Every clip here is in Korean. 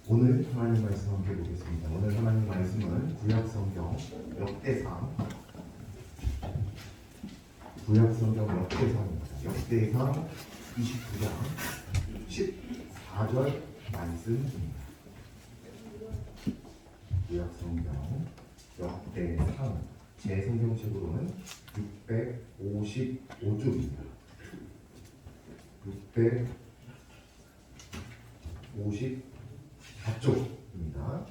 오늘 하나님 말씀 함께 보겠습니다. 오늘 하나님 말씀은 구약성경 역대상 역대상 29장 14절 말씀입니다. 구약성경 역대상 제 성경책으로는 655쪽입니다. 654쪽입니다.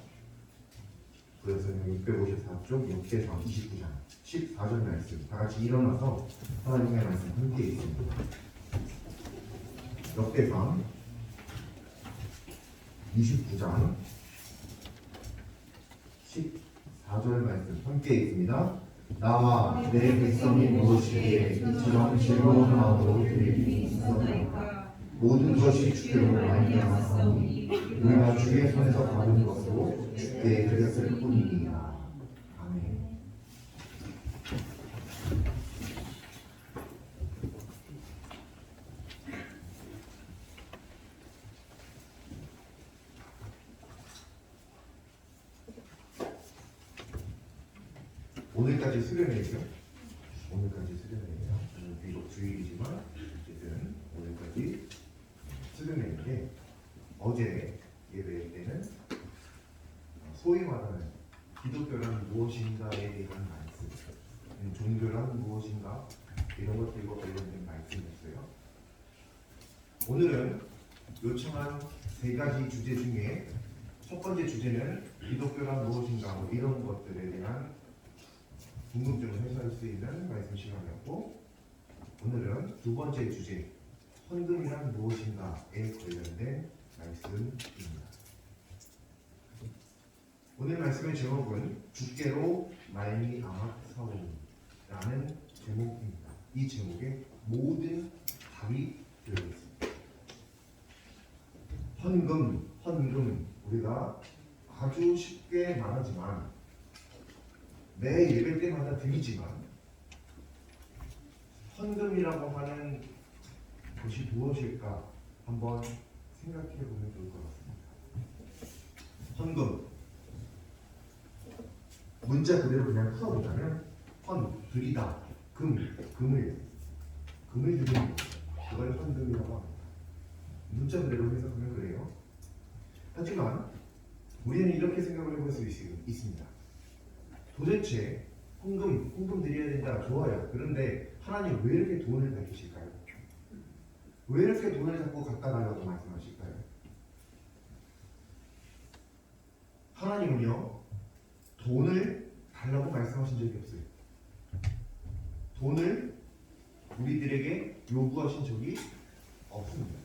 그래서 654쪽 역대상 29장 14절 말씀 다같이 일어나서 하나님의 말씀 함께 있습니다. 역대상 29장 14절 말씀 함께 있습니다. 나와 내 백성이 무엇이기에 이처럼 즐거운 마음으로 드릴 수 있었나이까. 모든 것이 주께로 말미암았사오니 우리가 주의 손에서 받은 것으로 주께 드렸을 뿐이니라. 아멘. 오늘까지 수련회죠. 오늘까지 수련회예요. 비록 주일이지만 어쨌든 오늘까지 수련회인데 어제 예배 때는 소위 말하는 기독교란 무엇인가에 대한 말씀, 종교란 무엇인가 이런 것들과 관련된 말씀이었어요. 오늘은 요청한 세 가지 주제 중에 첫 번째 주제는 기독교란 무엇인가 뭐 이런 것들에 대한 궁금증을 해소할 수 있는 말씀 시간이었고, 오늘은 두 번째 주제 헌금이란 무엇인가에 관련된 말씀입니다. 오늘 말씀의 제목은 주께로 말미암았사오니라는 제목입니다. 이 제목에 모든 답이 들어있습니다. 헌금 우리가 아주 쉽게 말하지만 매 예배 때마다 드리지만 헌금이라고 하는 것이 무엇일까 한번 생각해 보면 좋을 것 같습니다. 헌금 문자 그대로 그냥 풀어보자면 드리다, 금을 드리는 것, 그걸 헌금이라고 합니다. 문자 그대로 해석하면 그래요. 하지만 우리는 이렇게 생각을 해볼 수 있습니다. 도대체 헌금 드려야 된다, 좋아요. 그런데 하나님 왜 이렇게 돈을 밝히실까요? 왜 이렇게 돈을 자꾸 갖다 달라고 말씀하실까요? 하나님은요, 돈을 달라고 말씀하신 적이 없어요. 돈을 우리들에게 요구하신 적이 없습니다.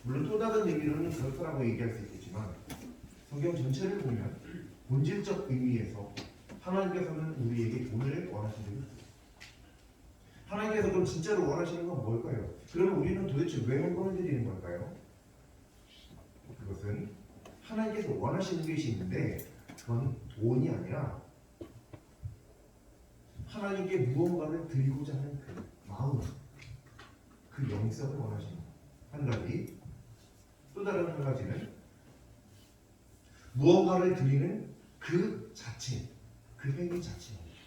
물론 또 다른 의미로는 그럴 거라고 얘기할 수 있겠지만 성경 전체를 보면 본질적 의미에서 하나님께서는 우리에게 돈을 원하시는 적이 없어요. 하나님께서 그럼 진짜로 원하시는 건 뭘까요? 그러면 우리는 도대체 왜 헌금을 드리는 걸까요? 그것은 하나님께서 원하시는 것이 있는데 그건 돈이 아니라 하나님께 무언가를 드리고자 하는 그 마음, 그 영성을 원하시는 것. 한 가지, 또 다른 한 가지는 무언가를 드리는 그 자체, 그 행위 자체입니다.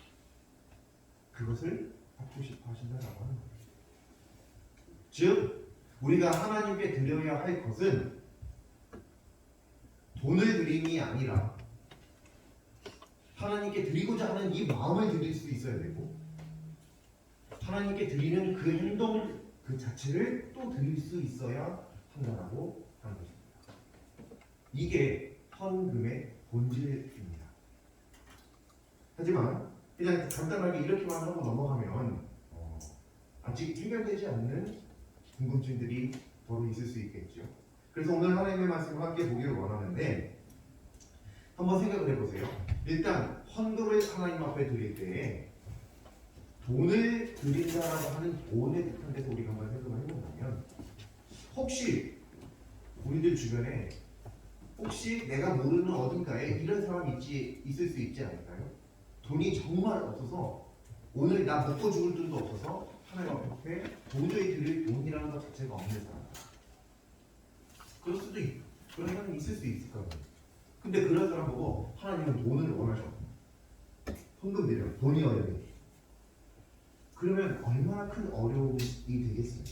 그것을 받고 싶어 하신다라고 하는 거예요. 즉, 우리가 하나님께 드려야 할 것은 돈을 드림이 아니라 하나님께 드리고자 하는 이 마음을 드릴 수 있어야 되고, 하나님께 드리는 그 행동 그 자체를 또 드릴 수 있어야 한다라고 하는 것입니다. 이게 헌금의 본질입니다. 하지만 그냥 간단하게 이렇게만 하고 넘어가면 아직 해결되지 않는 궁금증들이 더러 있을 수 있겠죠. 그래서 오늘 하나님의 말씀을 함께 보기를 원하는데 한번 생각을 해보세요. 일단 헌금을 하나님 앞에 드릴 때 돈을 드린다라고 하는 돈에 대해서 우리가 한번 생각을 해본다면 혹시 우리들 주변에 혹시 내가 모르는 어딘가에 이런 사람이 있을 수 있지 않을까요? 돈이 정말 없어서 오늘 나 먹고 죽을 돈도 없어서 하나님 앞에 도저히 드릴 돈이라는 것 자체가 없는 사람. 그럴 수도 있고 그런 사람이 있을 수 있을 거예요. 근데 그런 사람 보고 하나님은 돈을 원하셔. 헌금 드려. 돈이 어려워. 그러면 얼마나 큰 어려움이 되겠어요.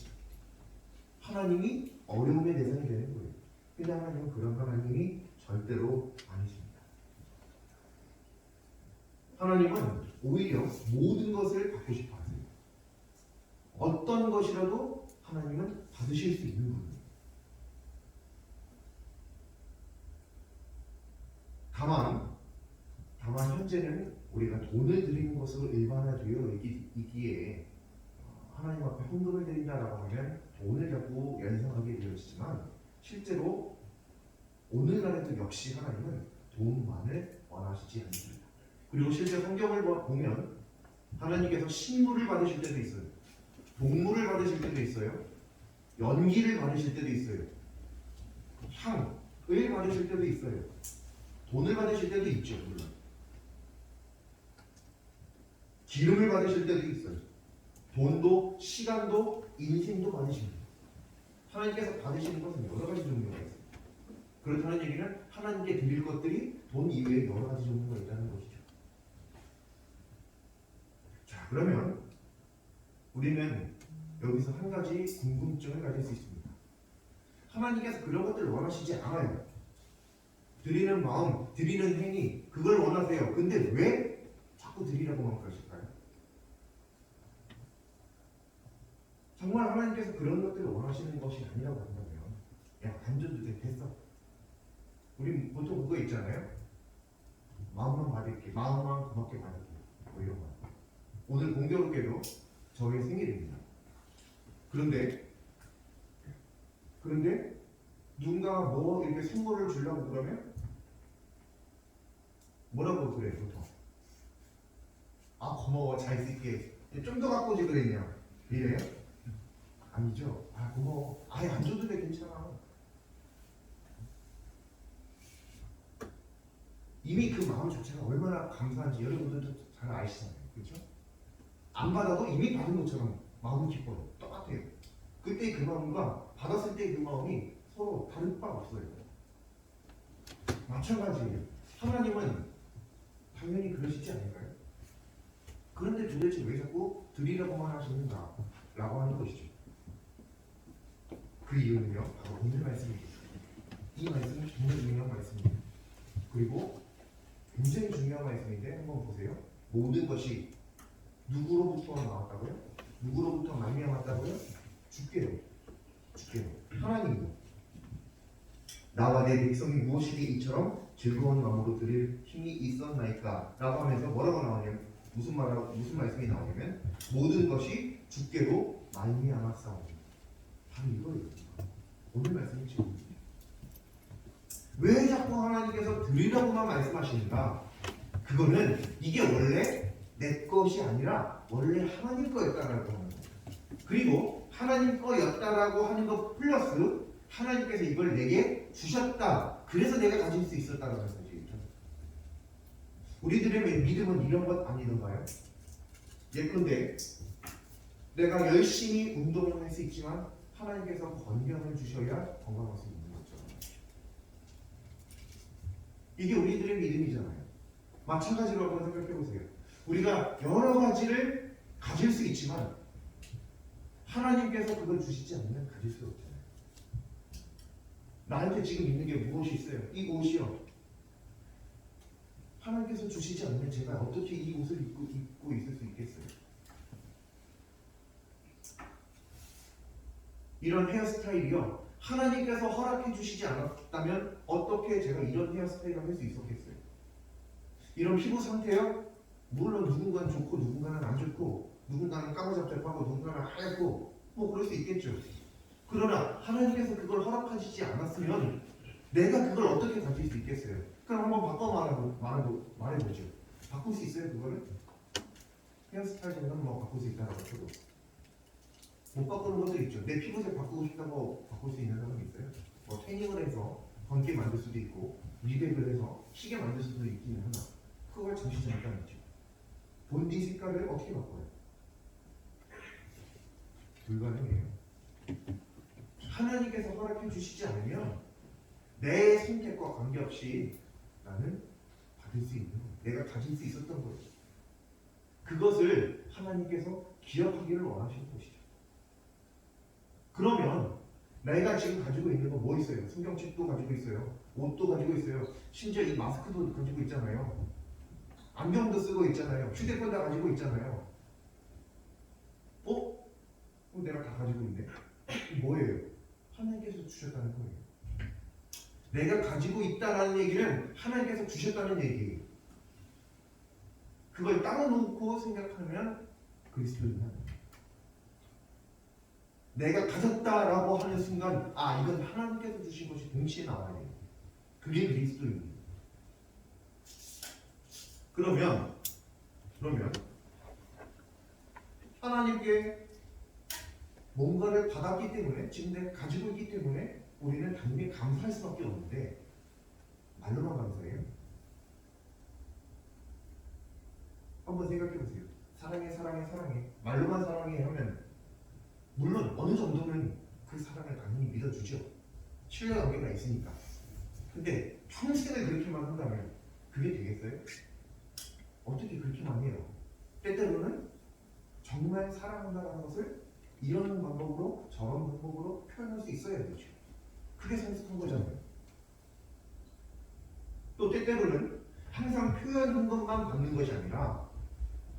하나님이 어려움의 대상이 되는 거예요. 근데 하나님은 그런 하나님이 절대로 아니십니다. 하나님은 오히려 모든 것을 받고 싶어 하세요. 어떤 것이라도 하나님은 받으실 수 있는 분이에요. 다만 현재는 우리가 돈을 드리는 것으로 일반화되어 있기에 하나님 앞에 헌금을 드린다라고 하면 돈을 자꾸 연상하게 되어지지만 실제로 오늘날에도 역시 하나님은 돈만을 원하시지 않습니다. 그리고 실제 성경을 보면 하나님께서 식물을 받으실 때도 있어요. 동물을 받으실 때도 있어요. 연기를 받으실 때도 있어요. 향을 받으실 때도 있어요. 돈을 받으실 때도 있죠. 물론. 기름을 받으실 때도 있어요. 돈도 시간도 인생도 받으십니다. 하나님께서 받으시는 것은 여러 가지 종류가 있어요. 그렇다는 얘기는 하나님께 드릴 것들이 돈 이외에 여러 가지 종류가 있다는 것이죠. 자, 그러면 우리는 여기서 한 가지 궁금증을 가질 수 있습니다. 하나님께서 그런 것들을 원하시지 않아요. 드리는 마음, 드리는 행위, 그걸 원하세요. 근데 왜 자꾸 드리라고만 그러실까요? 정말 하나님께서 그런 것들을 원하시는 것이 아니라고 한다면 야, 간절도 됐어. 우리 보통 그거 있잖아요. 마음만 받을게, 마음만 고맙게 받을게, 뭐 이런 거. 오늘 공교롭게도 저의 생일입니다. 그런데 누군가 뭐 이렇게 선물을 주려고 그러면 뭐라고 그래 보통? 아 고마워 잘 쓸게. 좀 더 갖고 오지 그랬냐? 이래요? 아니죠. 아 고마워. 아예 안 줘도 돼 괜찮아. 이미 그 마음 자체가 얼마나 감사한지 여러분들도 잘 아시잖아요. 그렇죠? 안 받아도 이미 받은 것처럼 마음이 기뻐요. 똑같아요. 그때 그 마음과 받았을 때 그 마음이 서로 다른 바 없어요. 마찬가지예요. 하나님은 당연히 그러시지 않을까요? 그런데 도대체 왜 자꾸 드리라고만 하시는가? 라고 하는 것이죠. 그 이유는요, 바로 오늘 말씀입니다. 이 말씀은 정말 중요한 말씀입니다. 그리고 굉장히 중요한 말씀인데 한번 보세요. 모든 것이 누구로부터 나왔다고요? 누구로부터 말미암았다고요? 주께요. 하나님이요. 나와 내 백성이 무엇이기 이처럼 즐거운 마음으로 드릴 힘이 있었나이까? 라고 하면서 뭐라고 나오냐면 무슨 말씀이 나오냐면 모든 것이 주께로 말미암았사오니. 바로 이거예요. 오늘 말씀이 지금 왜 자꾸 하나님께서 드리라고만 말씀하시는가? 그거는 이게 원래 내 것이 아니라 원래 하나님 거였다라고 하는 거예요. 그리고 하나님 거였다라고 하는 것 플러스 하나님께서 이걸 내게 주셨다. 그래서 내가 가질 수 있었다는 말씀이죠. 우리들의 믿음은 이런 것 아니던가요? 예컨대 내가 열심히 운동을 할 수 있지만 하나님께서 건강을 주셔야 건강할 수 있는 거죠. 이게 우리들의 믿음이잖아요. 마찬가지로 한번 생각해 보세요. 우리가 여러 가지를 가질 수 있지만 하나님께서 그걸 주시지 않으면 가질 수 없잖아요. 나한테 지금 있는 게 무엇이 있어요? 이 옷이요. 하나님께서 주시지 않으면 제가 어떻게 이 옷을 입고 있을 수 있겠어요? 이런 헤어스타일이요. 하나님께서 허락해 주시지 않았다면 어떻게 제가 이런 헤어스타일을 할 수 있었겠어요? 이런 피부 상태요? 물론 누군가는 좋고 누군가는 안 좋고 누군가는 까무잡잡하고 누군가는 하얗고 뭐 그럴 수 있겠죠. 그러나 하나님께서 그걸 허락하시지 않았으면 내가 그걸 어떻게 가질 수 있겠어요? 그럼 한번 바꿔 말해보죠. 바꿀 수 있어요 그거를? 헤어스타일 정도는 뭐 바꿀 수 있다고 쳐도 못 바꾸는 것도 있죠. 내 피부색 바꾸고 싶다고 바꿀 수 있는 사람이 있어요. 뭐 태닝을 해서 검게 만들 수도 있고 미백을 해서 희게 만들 수도 있기는 하나 그걸 잠시 잠깐 있죠. 본디 색깔을 어떻게 바꿔요? 불가능해요. 하나님께서 허락해 주시지 않으면 내 선택과 관계없이 나는 받을 수 있는 거예요. 내가 가질 수 있었던 거예요. 그것을 하나님께서 기억하기를 원하시는 것이죠. 그러면 내가 지금 가지고 있는 거 뭐 있어요? 성경책도 가지고 있어요. 옷도 가지고 있어요. 심지어 이 마스크도 가지고 있잖아요. 안경도 쓰고 있잖아요. 휴대폰 다 가지고 있잖아요. 내가 다 가지고 있네. 뭐예요? 하나님께서 주셨다는 거예요. 내가 가지고 있다라는 얘기는 하나님께서 주셨다는 얘기예요. 그걸 따놓고 생각하면 그리스도인은 내가 가졌다라고 하는 순간 이건 하나님께서 주신 것이 동시에 나와야 돼요. 그게 그리스도입니다. 그러면 하나님께 뭔가를 받았기 때문에 지금 내가 가지고 있기 때문에 우리는 당연히 감사할 수밖에 없는데 말로만 감사해요? 한번 생각해 보세요. 사랑해 말로만 사랑해 하면 물론 어느 정도는 그 사랑을 당연히 믿어주죠. 신뢰관계가 있으니까. 근데 평생을 그렇게만 한다면 그게 되겠어요? 어떻게 그렇게만 해요? 때때로는 정말 사랑한다는 것을 이런 방법으로 저런 방법으로 표현할 수 있어야 되죠. 그게 성숙한 거잖아요. 또 때때로는 항상 표현한 것만 받는 것이 아니라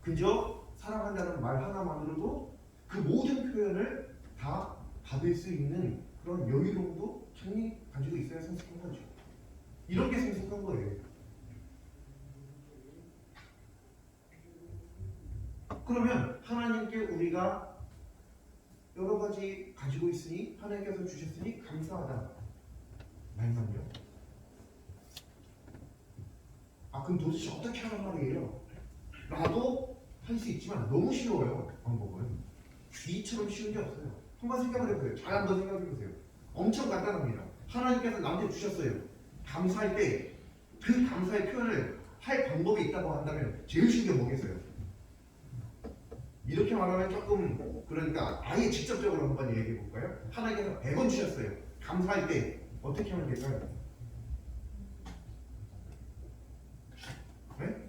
그저 사랑한다는 말 하나만으로도 그 모든 표현을 다 받을 수 있는 그런 여유로움도 충분히 가지고 있어야 성숙한 거죠. 이런 게 성숙한 거예요. 그러면 하나님께 우리가 여러 가지 가지고 있으니 하나님께서 주셨으니 감사하다 말만요. 그럼 도대체 어떻게 하란 말이에요? 나도 할 수 있지만 너무 쉬워요. 방법은 이처럼 쉬운 게 없어요. 한번 생각을 해보세요. 잘 한번 생각해보세요. 엄청 간단합니다. 하나님께서 나한테 주셨어요. 감사할 때 그 감사의 표현을 할 방법이 있다고 한다면 제일 쉬운 게 뭐겠어요? 이렇게 말하면 조금 그러니까 아예 직접적으로 한번 얘기해 볼까요? 하나님께서 100원 주셨어요. 감사할 때 어떻게 하면 될까요? 네?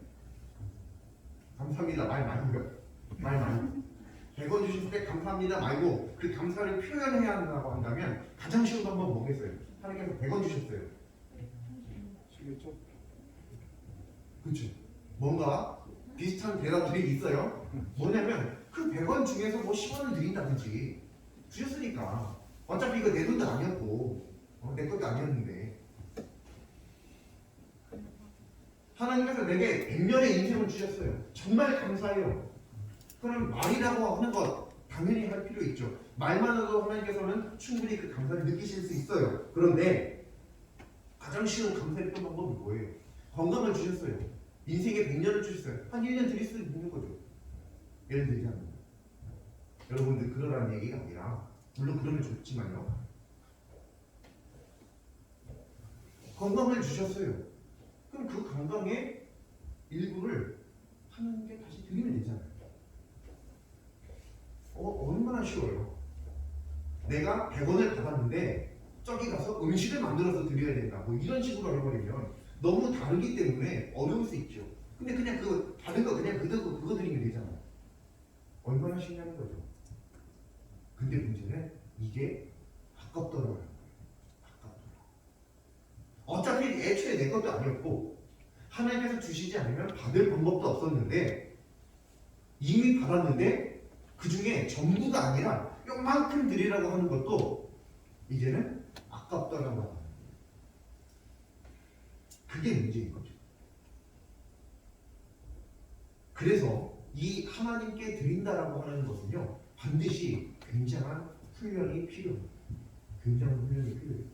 감사합니다 말 말고요. 말 말고 100원 주셨을 때 감사합니다 말고 그 감사를 표현해야 한다고 한다면 가장 쉬운 방법은 뭐겠어요? 하나님께서 100원 주셨어요. 그렇죠. 뭔가 비슷한 대답들이 있어요. 뭐냐면 그 100원 중에서 뭐 10원을 드린다든지 주셨으니까 어차피 이거 내 돈도 아니었고 내 것도 아니었는데 하나님께서 내게 100년의 인생을 주셨어요. 정말 감사해요. 그럼 말이라고 하는 것 당연히 할 필요 있죠. 말만으로도 하나님께서는 충분히 그 감사를 느끼실 수 있어요. 그런데 가장 쉬운 감사의 방법이 뭐예요? 건강을 주셨어요. 인생에 100년을 주셨어요. 한 1년 드릴 수 있는 거죠. 예를 들자면 여러분들 그러라는 얘기가 아니라 물론 그러면 좋지만요. 건강을 주셨어요. 그럼 그 건강의 일부를 하나님께 다시 드리면 되잖아요. 얼마나 쉬워요. 내가 100원을 받았는데 저기 가서 음식을 만들어서 드려야 된다. 뭐 이런 식으로 해버리면 너무 다르기 때문에 어려울 수 있죠. 근데 그냥 그 다른 거 그냥 그거 드리면 되잖아요. 얼마나 쉽냐는 거죠. 근데 문제는 이게 아깝더라고요. 아깝더라. 어차피 애초에 내 것도 아니었고 하나님께서 주시지 않으면 받을 방법도 없었는데 이미 받았는데 그 중에 전부가 아니라 요만큼 드리라고 하는 것도 이제는 아깝더라고 하는 거예요. 그게 문제인 거죠. 그래서 이 하나님께 드린다라고 하는 것은요 반드시 굉장한 훈련이 필요해요. 굉장한 훈련이 필요해요.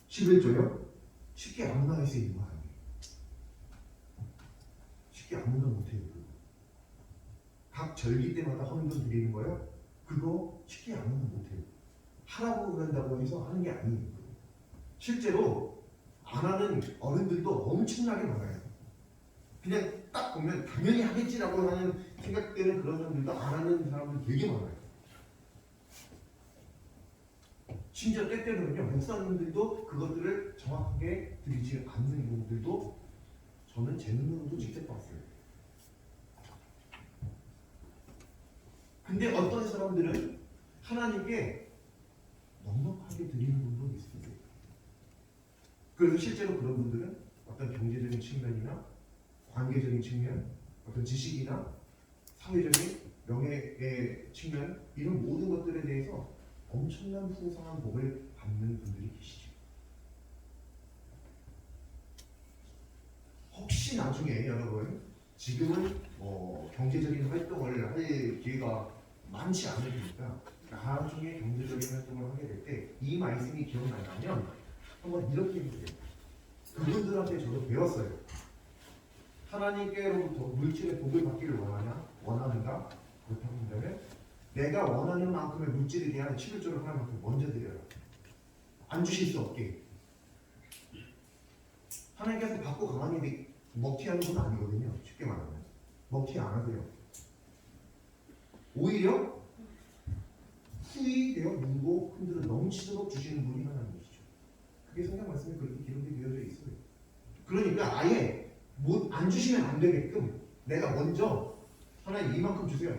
11조요? 쉽게 아무나 할 수 있는 거 아니에요. 쉽게 아무나 못해요. 각 절기 때마다 헌금 드리는 거요? 그거 쉽게 아무나 못해요. 하라고 그런다고 해서 하는 게 아니에요. 실제로 안 하는 어른들도 엄청나게 많아요. 그냥 딱 보면 당연히 하겠지라고 하는 생각되는 그런 사람들도 안 하는 사람들 되게 많아요. 심지어 때때로는요 목사님들도 그것들을 정확하게 드리지 않는 경우들도 저는 제 눈으로도 직접 봤어요. 근데 어떤 사람들은 하나님께 넉넉하게 드리는 분도 있습니다. 그래서 실제로 그런 분들은 어떤 경제적인 측면이나 관계적인 측면, 어떤 지식이나 사회적인 명예의 측면 이런 모든 것들에 대해서 엄청난 풍성한 복을 받는 분들이 계시죠. 혹시 나중에 여러분 지금은 경제적인 활동을 할 기회가 많지 않으니까 나중에 경제적인 활동을 하게 될 때 이 말씀이 기억나면 한번 이렇게 해보세요. 그분들한테 저도 배웠어요. 하나님께로부터 물질의 복을 받기를 원하는가? 그렇다고 한다면 내가 원하는 만큼의 물질에 대한 11조를 하나님께 먼저 드려요. 안 주실 수 없게. 하나님께서 받고 가만히 먹튀하는 건 아니거든요. 쉽게 말하면 먹튀 안 하세요. 오히려 후히 되어 누고 흔들어 넘치도록 주시는 분이 하나님이시죠. 그게 성경 말씀에 그렇게 기록되어져 있어요. 그러니까 아예 안 주시면 안 되게끔 내가 먼저 하나님 이만큼 주세요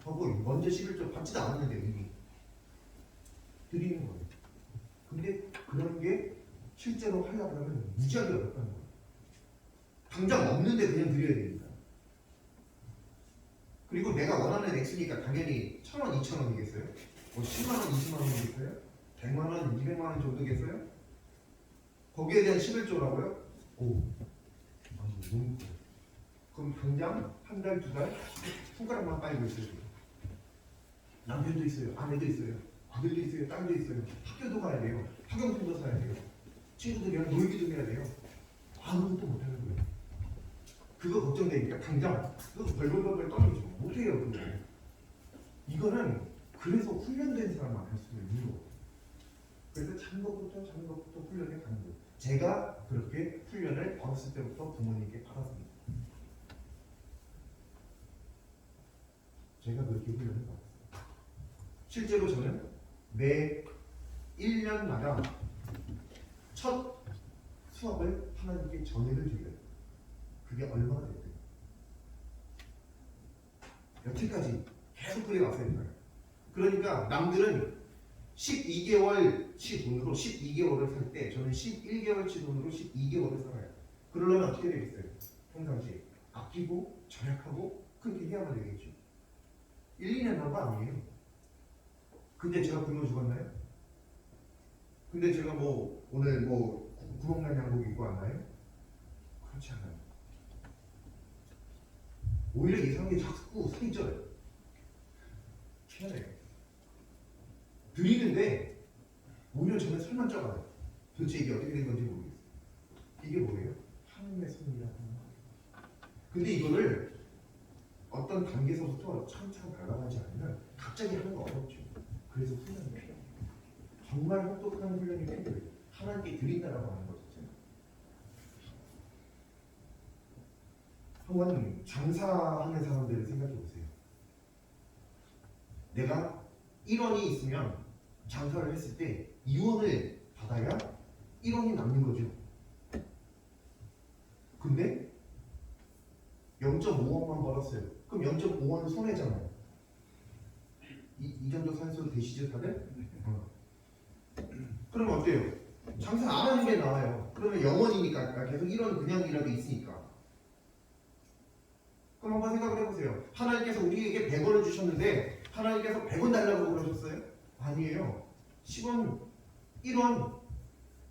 하고 먼저 11조 받지도 않았는데 이미 드리는 거예요. 근데 그런 게 실제로 하려고 하면 무지하게 어렵다는 거예요. 당장 없는데 그냥 드려야 됩니다. 그리고 내가 원하는 액수니까 당연히 1,000원, 2,000원이겠어요? 뭐 10만원, 20만원이겠어요? 100만원, 200만원 정도겠어요? 거기에 대한 11조라고요? 오, 너무 커요. 그럼 당장 한 달, 두 달 손가락만 빨고 있어요. 남편도 있어요, 아내도 있어요, 아들도 있어요, 딸도 있어요. 학교도 가야 돼요, 학용품도 사야 돼요, 친구들이랑 놀기도 해야 돼요. 아무것도 못하는 거예요. 그거 걱정되니까 당장 그거 벌벌벌 떨어지죠. 못해요 그거. 이거는 그래서 훈련된 사람만 할 수 있는 이유. 그래서 작은 것부터 훈련해 가는 거예요. 제가 그렇게 훈련을 어렸을 때부터 부모님께 받았습니다. 제가 그렇게 훈련을 받았어요. 실제로 저는 매 1년마다 첫 수업을 하나님께 전회를 드려요. 그게 얼마나 됐대요? 여태까지 계속 그래 왔어요. 그러니까 남들은 12개월치 돈으로 12개월을 살 때 저는 11개월치 돈으로 12개월을 살아요. 그러려면 어떻게 되겠어요? 평상시에 아끼고 절약하고 그렇게 해야만 되겠죠. 1, 2년 한 거 아니에요. 근데 제가 굶어 죽었나요? 근데 제가 오늘 구멍난 양복 입고 왔나요? 그렇지 않아요. 오히려 이상하게 자꾸 살이 쪄요. 희한해요. 드리는데 오히려 저는 살만 쪄가요. 도대체 이게 어떻게 된 건지 모르겠어요. 이게 뭐예요? 하나님의 섭리라는 거예요. 근데 이거를 어떤 단계에서부터 차근차근 밟아가지 않으면 갑자기 하는 거 어렵죠. 그래서 훈련이 필요해요. 정말 혹독한 훈련이 필요해요. 하나님께 드린다라고 하는 것 자체는. 한번 장사하는 사람들을 생각해 보세요. 내가 1원이 있으면 장사를 했을 때 2원을 받아야 1원이 남는 거죠. 근데 0.5원만 벌었어요. 그럼 0.5원은 손해잖아요. 이 정도 선수 되시죠 다들? 그러면 어때요? 장사 안 하는 게 나아요. 그러면 0원이니까 계속 1원 그냥이라도 있으니까. 그럼 한번 생각을 해보세요. 하나님께서 우리에게 100원을 주셨는데 하나님께서 100원 달라고 그러셨어요? 아니에요. 10원, 1원,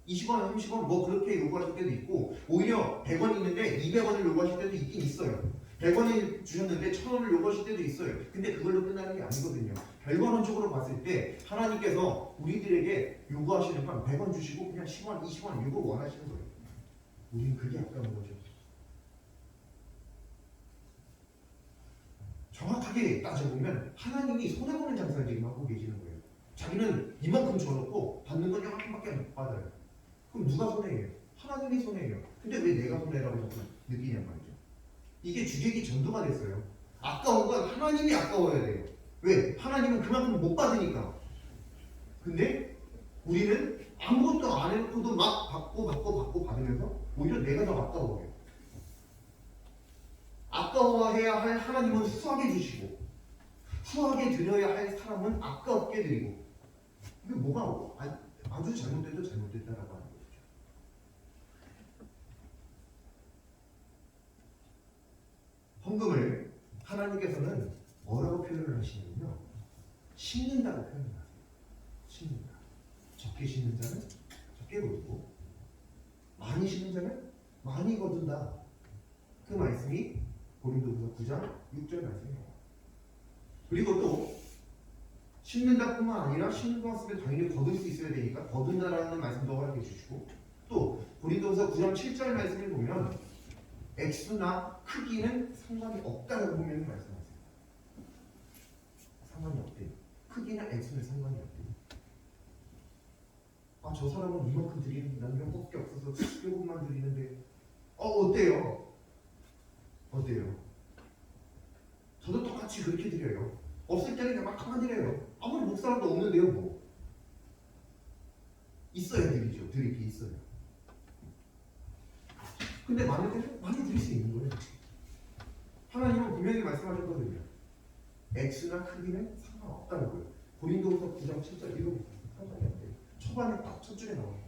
20원, 30원 그렇게 요구하실 때도 있고 오히려 100원 있는데 200원을 요구하실 때도 있긴 있어요. 100원을 주셨는데 1000원을 요구하실 때도 있어요. 근데 그걸로 끝나는 게 아니거든요. 결과론적으로 봤을 때 하나님께서 우리들에게 요구하시는 건 100원 주시고 그냥 10원, 20원 요구 원하시는 거예요. 우리는 그게 아까운 거죠. 정확하게 따져보면 하나님이 손해보는 장사를 지금 하고 계시는 거예요. 자기는 이만큼 줘놓고 받는 건 이만큼밖에 못 받아요. 그럼 누가 손해예요? 하나님이 손해예요. 근데 왜 내가 손해라고 자꾸 느끼냔 말이죠. 이게 주객이 전도가 됐어요. 아까운 건 하나님이 아까워야 돼요. 왜? 하나님은 그만큼 못 받으니까. 근데 우리는 아무것도 안 해놓고도 막 받고 받으면서 오히려 내가 더 아까워해요. 아까워해야 할 하나님은 후하게 주시고 후하게 드려야 할 사람은 아깝게 드리고, 이게 뭐가 아주 잘못돼도 잘못됐다라고 하는 거죠. 헌금을 하나님께서는 뭐라고 표현을 하시냐면요, 심는다고 표현을 하세요. 심는다. 적게 심는 자는 적게 거두고 많이 심는 자는 많이 거둔다. 그 말씀이 고린도후서 9장 6절 말씀이에요. 그리고 또 심는다 뿐만 아니라 심는 것 같으면 당연히 거둘 수 있어야 되니까 거둔다라는 말씀도 허락해 주시고, 또 고린도후서 9장 7절 말씀을 보면 액수나 크기는 상관이 없다고 보면 말씀하세요. 상관이 없대요. 크기나 액수는 상관이 없대요. 아, 저 사람은 이만큼 드리는데 난 이만큼밖에 없어서 조금만 드리는데 어때요? 어때요? 저도 똑같이 그렇게 드려요. 없을 때는 그냥 막 드려요. 아무리 목사람도 없는데요, 뭐. 있어야 드리죠. 드릴 게 있어요. 근데 많을 때는 많이 드릴 수 있는 거예요. 하나님은 분명히 말씀하셨거든요. 액수나 크기는 상관없다는 거예요. 고린도후서 9장 7절 읽어보세요. 상관이 안 돼요. 초반에 딱 첫 줄에 나와요.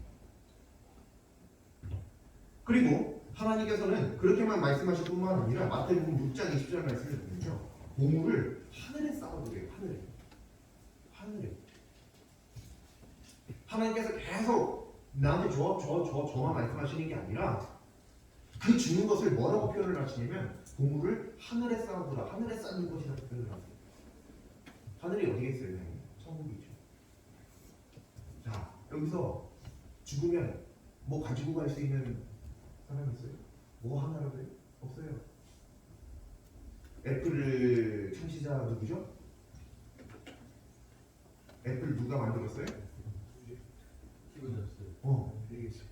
그리고 하나님께서는 그렇게만 말씀하실 뿐만 아니라 마태복음 6장 20절 말씀을 보면요, 보물을 하늘에 쌓아두래요. 하늘에. 하나님께서 계속 나한테 저만 말씀하시는 게 아니라 그 주는 것을 뭐라고 표현을 하시냐면 보물을 하늘에 쌓아두라. 하늘에 쌓는 것이라고 표현을 하세요. 하늘이 어디겠어요? 천국이죠. 자, 여기서 죽으면 뭐 가지고 갈 수 있는 사람이 있어요? 뭐 하나라도 없어요. 애플 창시자 누구죠? 애플 누가 만들었어요? 얘기했어요.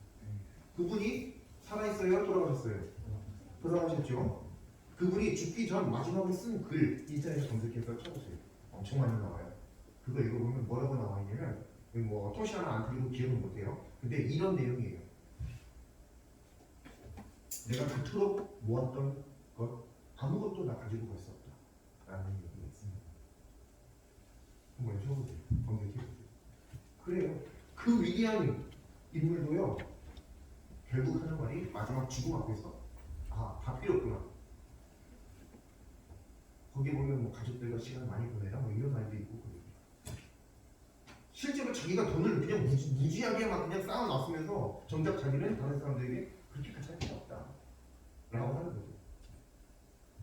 그분이 살아있어요? 돌아가셨어요? 돌아가셨죠? 그분이 죽기 전 마지막에 쓴 글 인터넷에 검색해서 쳐보세요. 엄청 많이 나와요. 그거 읽어보면 뭐라고 나와 있냐면, 뭐 토시 하나 안 틀리고 기억은 못해요. 근데 이런 내용이에요. 내가 그토록 모았던 것 아무것도 나 가지고 갈 수 없다 라는 얘기가 있습니다. 한번 쳐보세요. 검색해보세요. 그래요. 그 위대한 인물도요, 결국 하는 말이 마지막 죽음 앞에서 다 필요 없구나. 거기 보면 뭐 가족들과 시간 많이 보내라 뭐 이런 말도 있고 그래요. 실제로 자기가 돈을 그냥 무지하게 막 그냥 쌓아놨으면서 정작 자기는 다른 사람들에게 그렇게 가질 필요 없다 라고 하는 거죠.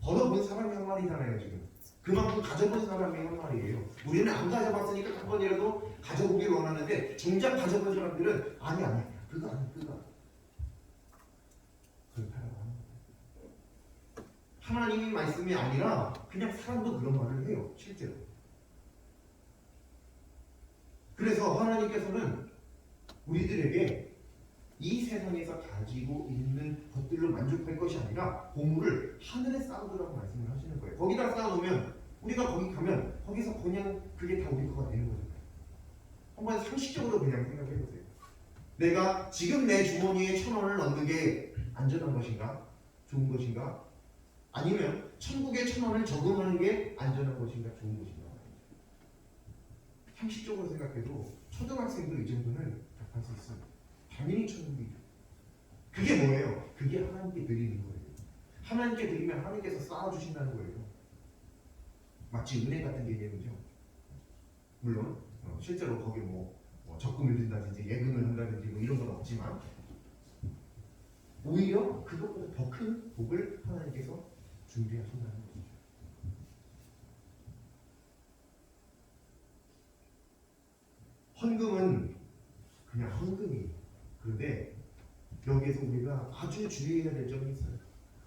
벌어본 사람이 한 말이잖아요. 지금 그만큼 가져본 사람이 한 말이에요. 우리는 안 가져봤으니까 한 번이라도 가져보길 원하는데 정작 가져본 사람들은 아니 그거 아니 그거 그렇게 하라고 하는 거예요. 하나님의 말씀이 아니라 그냥 사람도 그런 말을 해요. 실제로. 그래서 하나님께서는 우리들에게 이 세상에서 가지고 있는 것들로 만족할 것이 아니라 보물을 하늘에 쌓아두라고 말씀을 하시는 거예요. 거기다 쌓아놓으면 우리가 거기 가면 거기서 그냥 그게 다 우리 거가 되는 거잖아요. 한번 상식적으로 그냥 생각해보세요. 내가 지금 내 주머니에 1,000원을 넣는 게 안전한 것인가? 좋은 것인가? 아니면 천국에 1,000원을 저금하는 게 안전한 것인가? 좋은 것인가? 상식적으로 생각해도 초등학생도 이 정도는 답할 수 있어요. 당연히 천국이죠. 그게 뭐예요? 그게 하나님께 드리는 거예요. 하나님께 드리면 하나님께서 쌓아주신다는 거예요. 마치 은행 같은 개념이죠. 물론 실제로 거기에 뭐 적금을 든다든지 예금을 한다든지 뭐 이런 건 없지만 오히려 그것보다 더 큰 복을 하나님께서 준비하신다는 것이죠. 헌금은 그냥 헌금이에요. 그런데 여기에서 우리가 아주 주의해야 될 점이 있어요.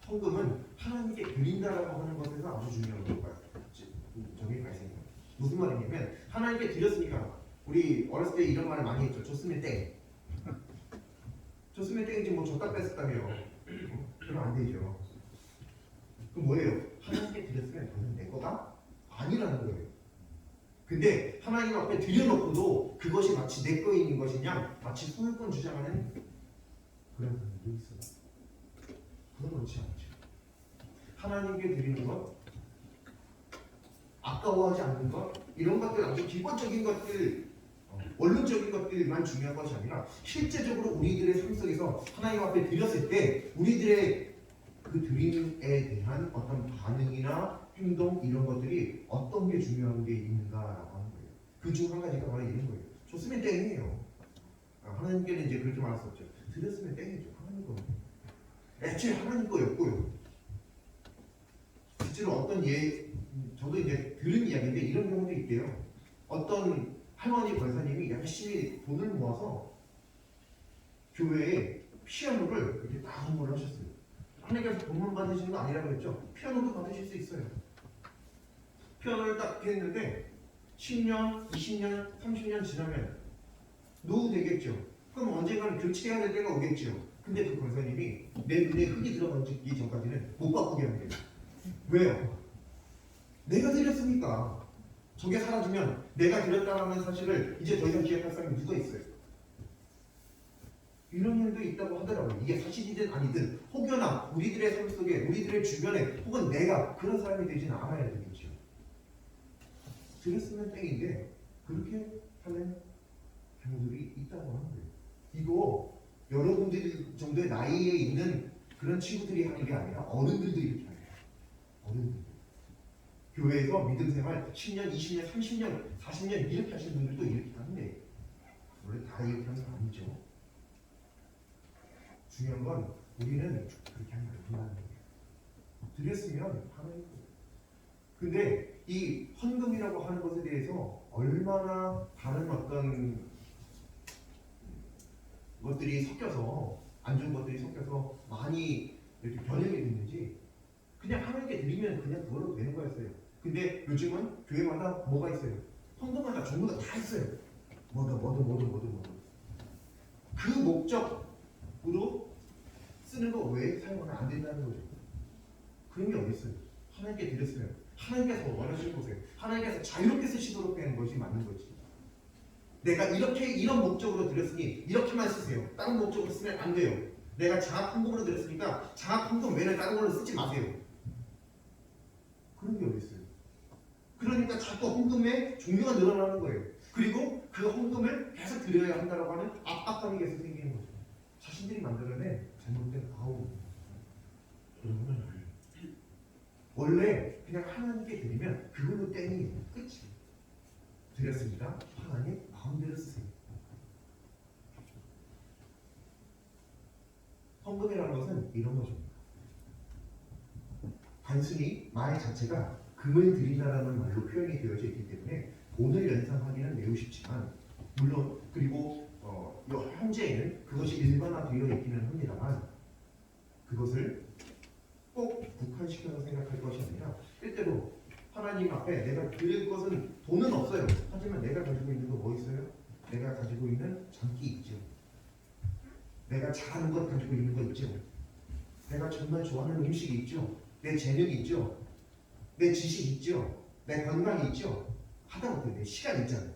헌금은 하나님께 드린다라고 하는 것에서 아주 중요한 점이 발생해요. 무슨 말이냐면 하나님께 드렸으니까 우리 어렸을 때 이런 말을 많이 했죠. 줬으면 땡. 줬으면 땡이지 뭐 줬다 뺐었다며. 그러면 안 되죠. 그럼 뭐예요? 하나님께 드렸으면 그건 내 거가 아니라는 거예요. 근데 하나님 앞에 들여놓고도 그것이 마치 내 거인 것이냐, 마치 소유권 주장하는 그런 사람도 있어요. 그건 그렇지 않죠. 하나님께 드리는 것, 아까워하지 않는 것, 이런 것들 아주 기본적인 것들, 원론적인 것들만 중요한 것이 아니라 실제적으로 우리들의 삶 속에서 하나님 앞에 드렸을 때 우리들의 그 드림에 대한 어떤 반응이나 행동 이런 것들이 어떤 게 중요한 게 있는가라고 하는 거예요. 그 중 한 가지가 바로 이런 거예요. 줬으면 땡이에요. 하나님께는 이제 그렇게 말할 수 없죠. 드렸으면 땡이죠. 하나님 거. 애초에 하나님 거였고요. 실제로 어떤 저도 이제 들은 이야기인데 이런 경우도 있대요. 어떤 할머니 권사님이 열심히 돈을 모아서 교회에 피아노를 이렇게 다 선물을 하셨어요. 하나님께서 돈만 받으시는 거 아니라고 그랬죠. 피아노도 받으실 수 있어요. 피아노를 딱 했는데 10년, 20년, 30년 지나면 노후 되겠죠. 그럼 언젠가는 교체해야 될 때가 오겠죠. 근데 그 권사님이 내 눈에 흙이 들어가기 전까지는 못 바꾸게 합니다 왜요? 내가 드렸으니까. 저게 사라지면 내가 드렸다는 사실을 이제 더 이상 기억할 사람이 누가 있어요? 이런 일도 있다고 하더라고요. 이게 사실이든 아니든 혹여나 우리들의 삶 속에 우리들의 주변에 혹은 내가 그런 사람이 되지는 않아야 되겠죠. 드렸으면 땡인데 그렇게 하는 경우들이 있다고 하는 거예요. 이거 여러분들 정도의 나이에 있는 그런 친구들이 하는 게 아니라 어른들도 이렇게 해요. 어른들. 교회에서 믿음 생활 10년, 20년, 30년, 40년 이렇게 하시는 분들도 이렇게 하는데 원래 다 이렇게 하는 건 아니죠. 중요한 건 우리는 그렇게 하면 안 된다는 거예요. 드렸으면 하나님 거예요. 근데 이 헌금이라고 하는 것에 대해서 얼마나 다른 어떤 것들이 섞여서 안 좋은 것들이 섞여서 많이 이렇게 변형이 됐는지 그냥 하나님께 드리면 그냥 그걸로 되는 거였어요. 근데 요즘은 교회마다 뭐가 있어요? 헌금마다 전부 다 있어요. 뭐도. 그 목적으로 쓰는 거 외에 사용하면 안 된다는 거죠. 그런 게 어디 있어요? 하나님께 드렸으면 하나님께서 원하시는 곳에 하나님께서 자유롭게 쓰시도록 되는 것이 맞는 거지. 내가 이렇게 이런 목적으로 드렸으니 이렇게만 쓰세요. 다른 목적으로 쓰면 안 돼요. 내가 장학 헌금으로 드렸으니까 장학 헌금 외에는 다른 걸로 쓰지 마세요. 그런 게 어디 있어요? 그러니까 자꾸 헌금의 종류가 늘어나는 거예요. 그리고 그 헌금을 계속 드려야 한다고 하는 압박감이 계속 생기는 거죠. 자신들이 만들어낸 잘못된 아우. 여러분 원래 그냥 하나님께 드리면 그걸로 땡이 끝이. 드렸습니다. 하나님 마음대로 쓰세요. 헌금이라는 것은 이런 거죠. 단순히 말 자체가 금을 드린다라는 말로 표현이 되어져 있기 때문에 돈을 연상하기는 매우 쉽지만 물론 그리고 현재에는 그것이 일반화되어 있기는 합니다만 그것을 꼭 국한시켜서 생각할 것이 아니라 때때로 하나님 앞에 내가 드릴 것은 돈은 없어요. 하지만 내가 가지고 있는 거 뭐 있어요? 내가 가지고 있는 장기 있죠. 내가 잘하는 것 가지고 있는 거 있죠. 내가 정말 좋아하는 음식이 있죠. 내 재능이 있죠. 내 지식 있죠. 내 건강이 있죠. 하다못해 내 시간 있잖아요.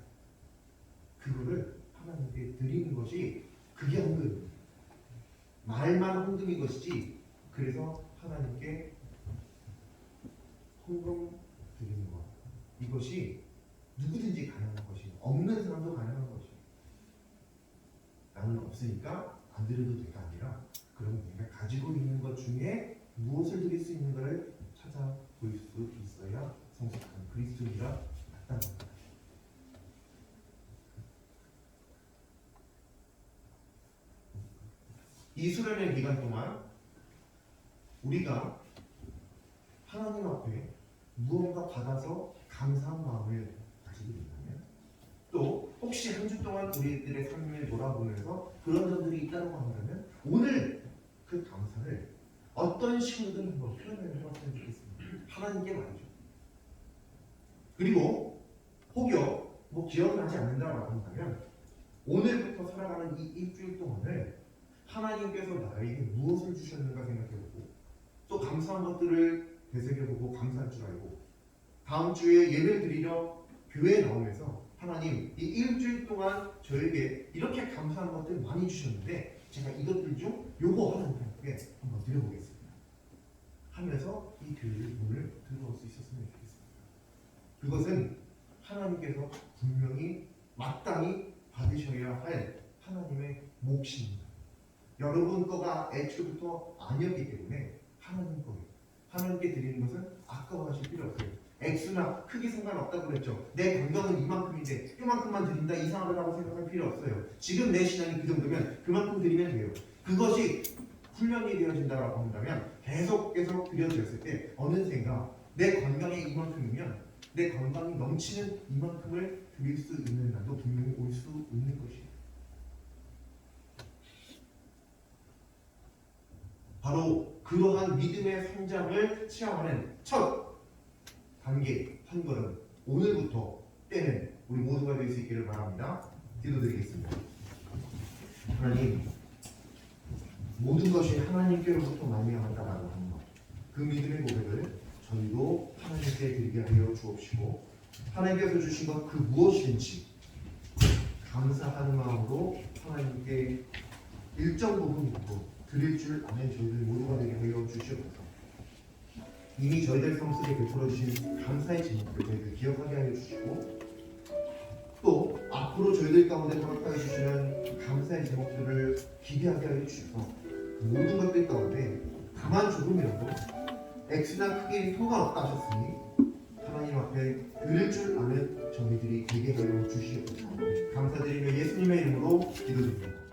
그거를 하나님께 드리는 것이 그게 헌금. 말만 헌금인 것이지. 그래서 하나님께 헌금 드리는 것. 이것이 누구든지 가능한 것이고 없는 사람도 가능한 것이고 나는 없으니까 안 드려도 될가 아니라 그럼 내가 가지고 있는 것 중에 무엇을 드릴 수 있는가를 찾아볼 수 있어야 성숙한 그리스도인이라 맞다는 겁니다. 이 수련의 기간 동안 우리가 하나님 앞에 무언가 받아서 감사한 마음을 가지게 된다면 또 혹시 한 주 동안 우리들의 삶을 돌아보면서 그런 점들이 있다고 한다면 오늘 그 감사를 어떤 식으로든 한번 표현을 해봤으면 좋겠습니다. 하나님께 말이죠. 그리고 혹여 기억을 하지 않는다고 한다면 오늘부터 살아가는 이 일주일 동안을 하나님께서 나에게 무엇을 주셨는가 생각해보고 또 감사한 것들을 되새겨보고 감사할 줄 알고 다음 주에 예배를 드리러 교회에 나오면서 하나님 이 일주일 동안 저에게 이렇게 감사한 것들 많이 주셨는데 제가 이것들 중 요거 하나님께 한번 드려보겠습니다 하면서 이 교회의 문을 들어올 수 있었으면 좋겠습니다. 그것은 하나님께서 분명히 마땅히 받으셔야 할 하나님의 몫입니다. 여러분 거가 애초부터 아니었기 때문에 하나님 거예요. 하나님께 드리는 것은 아까워하실 필요 없어요. 액수나 크기 상관없다고 그랬죠. 내 건강은 이만큼인데 이만큼만 드린다 이상하다고 생각할 필요 없어요. 지금 내 신앙이 그 정도면 그만큼 드리면 돼요. 그것이 훈련이 되어진다고 한다면 계속 드려졌을 때 어느샌가 내 건강이 이만큼이면 내 건강이 넘치는 이만큼을 드릴 수 있는 날도 분명히 올 수 있는 것이에요. 바로 그러한 믿음의 성장을 체험하는 첫 단계 한 걸음 오늘부터 때는 우리 모두가 될 수 있기를 바랍니다. 기도드리겠습니다. 하나님, 모든 것이 하나님께로부터 말미암았다라고 하는 것, 그 믿음의 고백을 저희도 하나님께 드리게 하여 주옵시고 하나님께서 주신 것 그 무엇인지 감사하는 마음으로 하나님께 일정 부분이라도 드릴 줄 아는 저희들 모두가 되게 하여 주시옵소서. 이미 저희들 삶 속에 베풀어 주신 감사의 제목을 저희들 기억하게 하여 주시고 또 앞으로 저희들 가운데 허락하여 주시는 감사의 제목들을 기대하게 하여 주셔서 모든 것들 가운데 다만 조금이라도 액수나 크기는 상관없다 하셨으니 하나님 앞에 드릴 줄 아는 저희들이 되게 하여 주시옵소서. 감사드리며 예수님의 이름으로 기도드립니다.